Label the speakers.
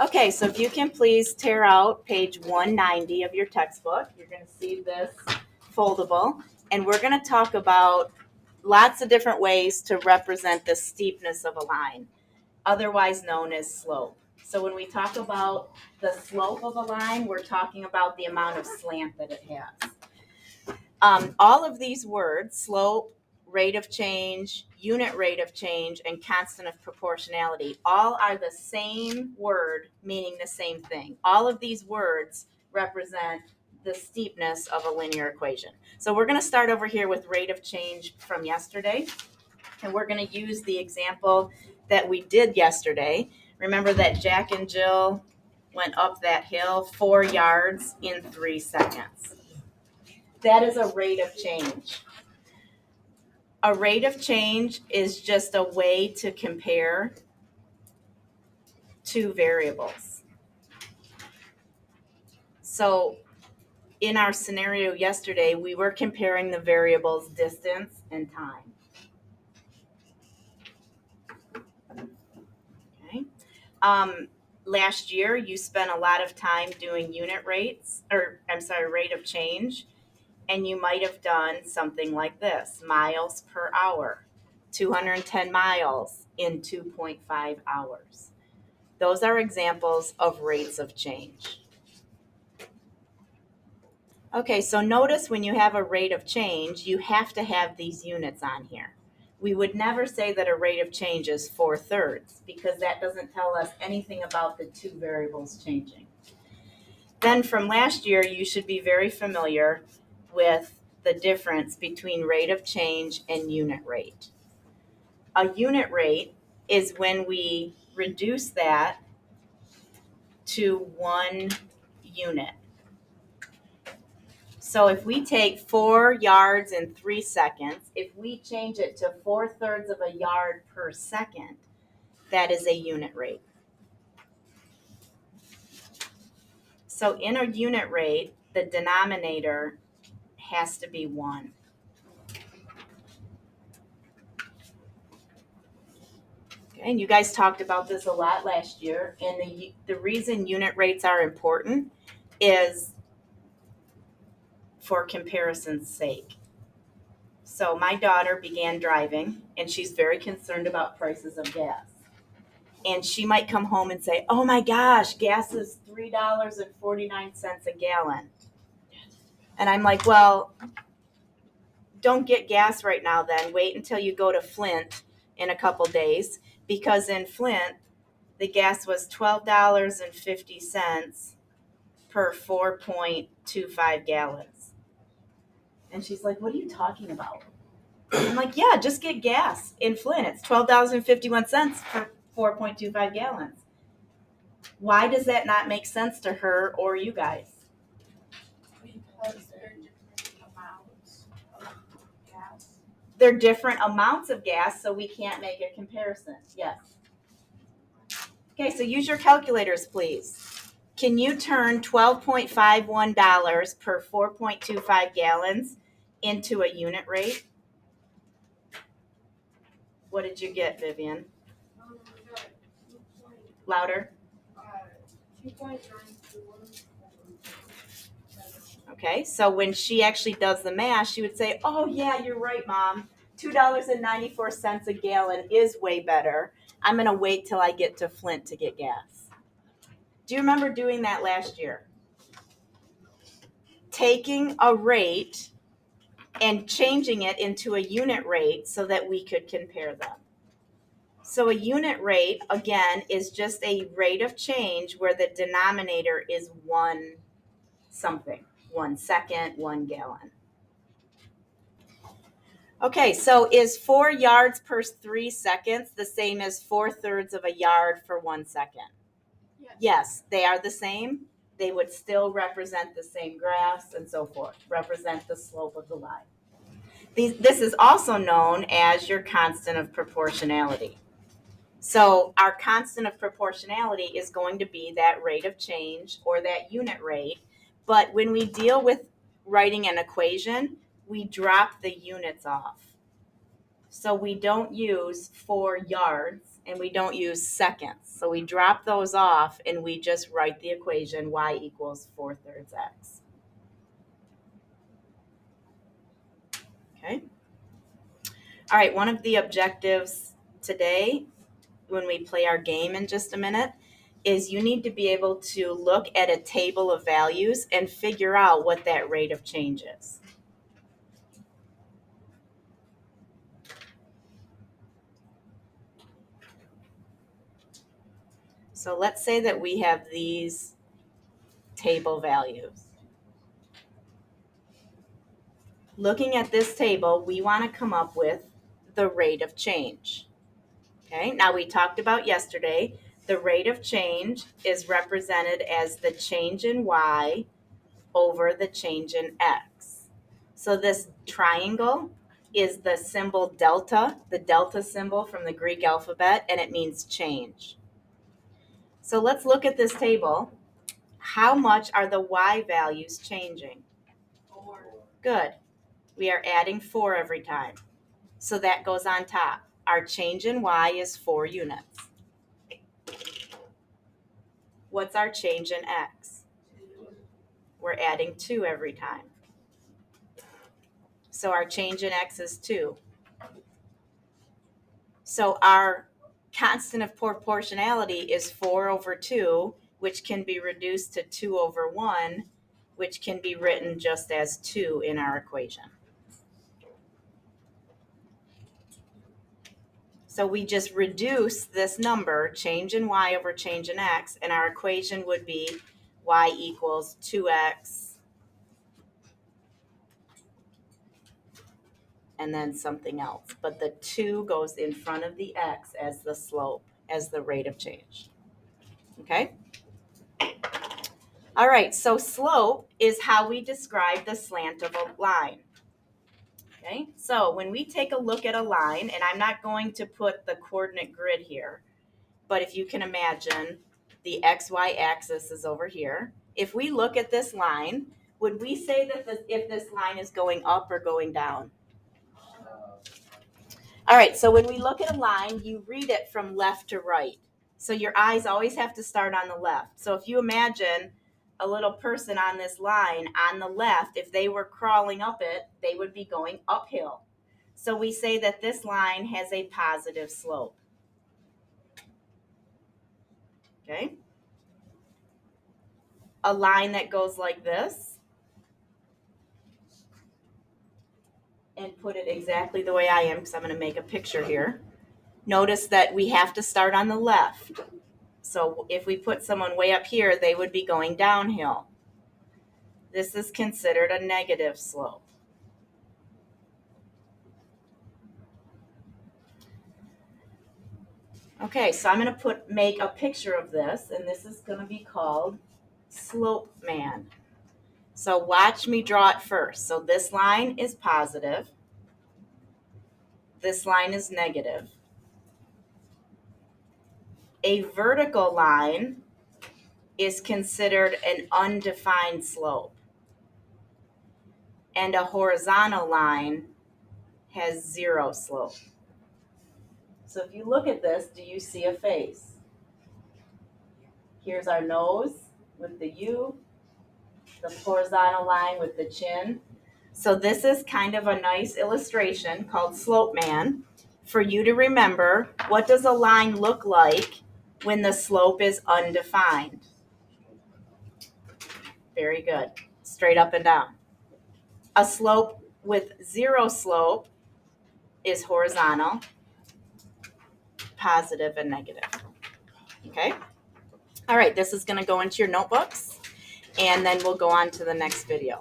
Speaker 1: Okay, so if you can please tear out page 190 of your textbook, you're going to see this foldable, and we're going to talk about lots of different ways to represent the steepness of a line, otherwise known as slope. So when we talk about the slope of a line, we're talking about the amount of slant that it has. All of these words, slope, rate of change, unit rate of change, and constant of proportionality, all are the same word meaning the same thing. All of these words represent the steepness of a linear equation. So we're going to start over here with rate of change from yesterday, and we're going to use the example that we did yesterday. Remember that Jack and Jill went up that hill 4 yards in 3 seconds. That is a rate of change. A rate of change is just a way to compare two variables. So in our scenario yesterday, we were comparing the variables distance and time. Okay. Last year, you spent a lot of time doing rate of change, and you might have done something like this: miles per hour, 210 miles in 2.5 hours. Those are examples of rates of change. Okay, so notice when you have a rate of change, you have to have these units on here. We would never say that a rate of change is 4/3 because that doesn't tell us anything about the two variables changing. Then from last year, you should be very familiar with the difference between rate of change and unit rate. A unit rate is when we reduce that to 1 unit. So if we take 4 yards in 3 seconds, if we change it to 4/3 of a yard per second, that is a unit rate. So in a unit rate, the denominator has to be 1. Okay, and you guys talked about this a lot last year, and the reason unit rates are important is for comparison's sake. So my daughter began driving, and she's very concerned about prices of gas. And she might come home and say, "Oh my gosh, gas is $3.49 a gallon." And I'm like, "Well, don't get gas right now then. Wait until you go to Flint in a couple days, because in Flint, the gas was $12.50 per 4.25 gallons." And she's like, "What are you talking about?" I'm like, "Yeah, just get gas in Flint. It's $12.51 for 4.25 gallons." Why does that not make sense to her or you guys?
Speaker 2: Because they're different amounts of gas.
Speaker 1: They're different amounts of gas, so we can't make a comparison. Yes. Okay, so use your calculators, please. Can you turn $12.51 per 4.25 gallons into a unit rate? What did you get, Vivian? Louder.
Speaker 2: 2.94.
Speaker 1: Okay, so when she actually does the math, she would say, "Oh yeah, you're right, Mom. $2.94 a gallon is way better. I'm going to wait till I get to Flint to get gas." Do you remember doing that last year? Taking a rate and changing it into a unit rate so that we could compare them. So a unit rate, again, is just a rate of change where the denominator is 1 something, 1 second, 1 gallon. Okay, so is 4 yards per 3 seconds the same as 4/3 of a yard for 1 second? Yes, they are the same. They would still represent the same graphs and so forth, represent the slope of the line. This is also known as your constant of proportionality. So our constant of proportionality is going to be that rate of change or that unit rate. But when we deal with writing an equation, we drop the units off. So we don't use 4 yards and we don't use seconds. So we drop those off and we just write the equation y equals 4/3 x. Okay. All right, one of the objectives today when we play our game in just a minute is you need to be able to look at a table of values and figure out what that rate of change is. So let's say that we have these table values. Looking at this table, we want to come up with the rate of change. Okay, now we talked about yesterday, the rate of change is represented as the change in y over the change in x. So this triangle is the symbol delta, the delta symbol from the Greek alphabet, and it means change. So let's look at this table. How much are the y values changing?
Speaker 2: 4.
Speaker 1: Good. We are adding 4 every time. So that goes on top. Our change in y is 4 units. What's our change in x?
Speaker 2: 2.
Speaker 1: We're adding 2 every time. So our change in x is 2. So our constant of proportionality is 4 over 2, which can be reduced to 2 over 1, which can be written just as 2 in our equation. So we just reduce this number, change in y over change in x, and our equation would be y equals 2x and then something else. But the 2 goes in front of the x as the slope, as the rate of change. Okay? All right, so slope is how we describe the slant of a line. Okay, so when we take a look at a line, and I'm not going to put the coordinate grid here, but if you can imagine, the XY axis is over here. If we look at this line, would we say that if this line is going up or going down? All right, so when we look at a line, you read it from left to right. So your eyes always have to start on the left. So if you imagine a little person on this line on the left, if they were crawling up it, they would be going uphill. So we say that this line has a positive slope. Okay? A line that goes like this, and put it exactly the way I am because I'm going to make a picture here. Notice that we have to start on the left. So if we put someone way up here, they would be going downhill. This is considered a negative slope. Okay, so I'm going to make a picture of this, and this is going to be called Slope Man. So watch me draw it first. So this line is positive. This line is negative. A vertical line is considered an undefined slope. And a horizontal line has 0 slope. So if you look at this, do you see a face? Here's our nose with the U, the horizontal line with the chin. So this is kind of a nice illustration called Slope Man for you to remember, what does a line look like when the slope is undefined? Very good. Straight up and down. A slope with 0 slope is horizontal, positive and negative. Okay? All right, this is going to go into your notebooks, and then we'll go on to the next video.